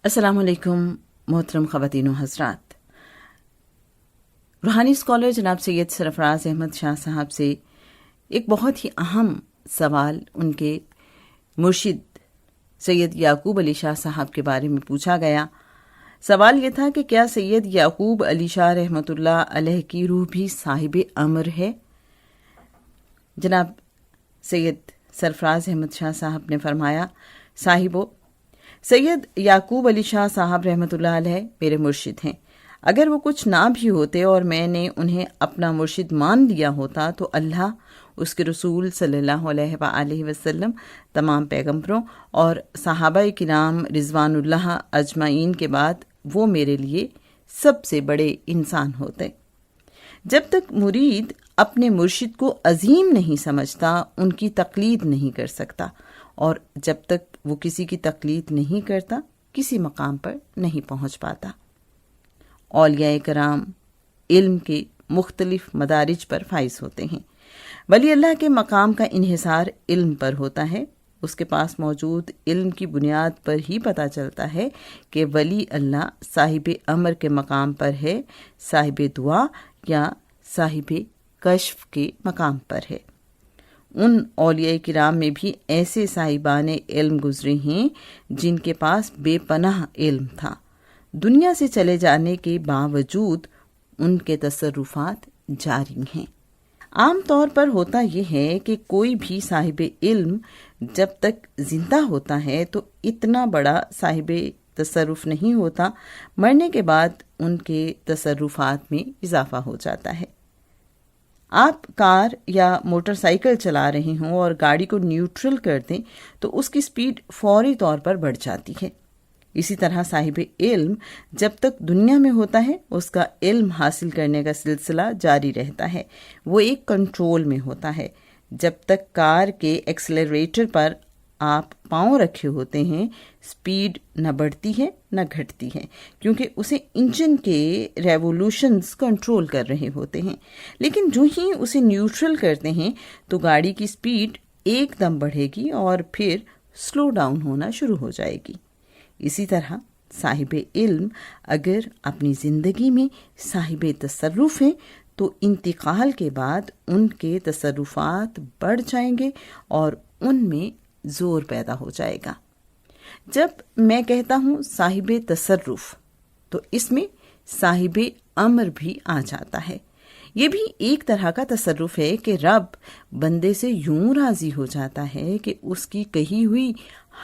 السلام علیکم محترم خواتین و حضرات. روحانی اسکالر جناب سید سرفراز احمد شاہ صاحب سے ایک بہت ہی اہم سوال ان کے مرشد سید یعقوب علی شاہ صاحب کے بارے میں پوچھا گیا. سوال یہ تھا کہ کیا سید یعقوب علی شاہ رحمۃ اللہ علیہ کی روح بھی صاحب امر ہے؟ جناب سید سرفراز احمد شاہ صاحب نے فرمایا، صاحبو، سید یعقوب علی شاہ صاحب رحمۃ اللہ علیہ میرے مرشد ہیں. اگر وہ کچھ نہ بھی ہوتے اور میں نے انہیں اپنا مرشد مان لیا ہوتا تو اللہ، اس کے رسول صلی اللہ علیہ وآلہ وسلم، تمام پیغمبروں اور صحابہ کرام رضوان اللہ اجمعین کے بعد وہ میرے لیے سب سے بڑے انسان ہوتے. جب تک مرید اپنے مرشد کو عظیم نہیں سمجھتا ان کی تقلید نہیں کر سکتا، اور جب تک وہ کسی کی تقلید نہیں کرتا کسی مقام پر نہیں پہنچ پاتا. اولیاء کرام علم کے مختلف مدارج پر فائز ہوتے ہیں. ولی اللہ کے مقام کا انحصار علم پر ہوتا ہے. اس کے پاس موجود علم کی بنیاد پر ہی پتہ چلتا ہے کہ ولی اللہ صاحب امر کے مقام پر ہے، صاحب دعا یا صاحب کشف کے مقام پر ہے. ان اولیاء کرام میں بھی ایسے صاحبان علم گزرے ہیں جن کے پاس بے پناہ علم تھا. دنیا سے چلے جانے کے باوجود ان کے تصرفات جاری ہیں. عام طور پر ہوتا یہ ہے کہ کوئی بھی صاحب علم جب تک زندہ ہوتا ہے تو اتنا بڑا صاحب تصرف نہیں ہوتا، مرنے کے بعد ان کے تصرفات میں اضافہ ہو جاتا ہے. آپ کار یا موٹر سائیکل چلا رہے ہوں اور گاڑی کو نیوٹرل کر دیں تو اس کی سپیڈ فوری طور پر بڑھ جاتی ہے. اسی طرح صاحب علم جب تک دنیا میں ہوتا ہے اس کا علم حاصل کرنے کا سلسلہ جاری رہتا ہے. وہ ایک کنٹرول میں ہوتا ہے. جب تک کار کے ایکسلریٹر پر آپ پاؤں رکھے ہوتے ہیں سپیڈ نہ بڑھتی ہے نہ گھٹتی ہے، کیونکہ اسے انجن کے ریوولوشنز کنٹرول کر رہے ہوتے ہیں. لیکن جو ہی اسے نیوٹرل کرتے ہیں تو گاڑی کی سپیڈ ایک دم بڑھے گی اور پھر سلو ڈاؤن ہونا شروع ہو جائے گی. اسی طرح صاحب علم اگر اپنی زندگی میں صاحب تصرف ہیں تو انتقال کے بعد ان کے تصرفات بڑھ جائیں گے اور ان میں زور پیدا ہو جائے گا. جب میں کہتا ہوں صاحب تصرف تو اس میں صاحب امر بھی آ جاتا ہے. یہ بھی ایک طرح کا تصرف ہے کہ رب بندے سے یوں راضی ہو جاتا ہے کہ اس کی کہی ہوئی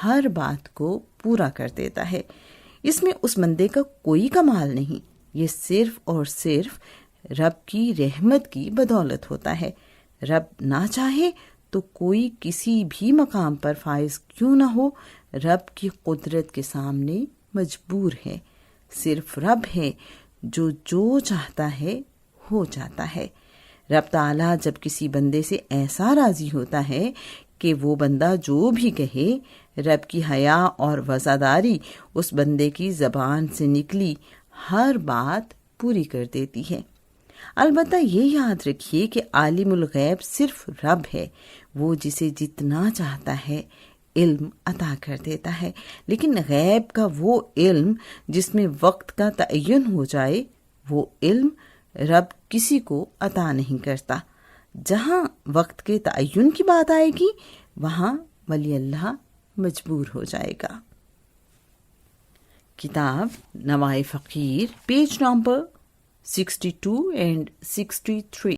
ہر بات کو پورا کر دیتا ہے. اس میں اس بندے کا کوئی کمال نہیں، یہ صرف اور صرف رب کی رحمت کی بدولت ہوتا ہے. رب نہ چاہے تو کوئی کسی بھی مقام پر فائز کیوں نہ ہو، رب کی قدرت کے سامنے مجبور ہے. صرف رب ہے جو چاہتا ہے ہو جاتا ہے. رب تعالیٰ جب کسی بندے سے ایسا راضی ہوتا ہے کہ وہ بندہ جو بھی کہے، رب کی حیا اور وفاداری اس بندے کی زبان سے نکلی ہر بات پوری کر دیتی ہے. البتہ یہ یاد رکھیے کہ عالم الغیب صرف رب ہے. وہ جسے جتنا چاہتا ہے علم عطا کر دیتا ہے، لیکن غیب کا وہ علم جس میں وقت کا تعین ہو جائے وہ علم رب کسی کو عطا نہیں کرتا. جہاں وقت کے تعین کی بات آئے گی وہاں ولی اللہ مجبور ہو جائے گا. کتاب نوائے فقیر، پیج نمبر 62 and 63.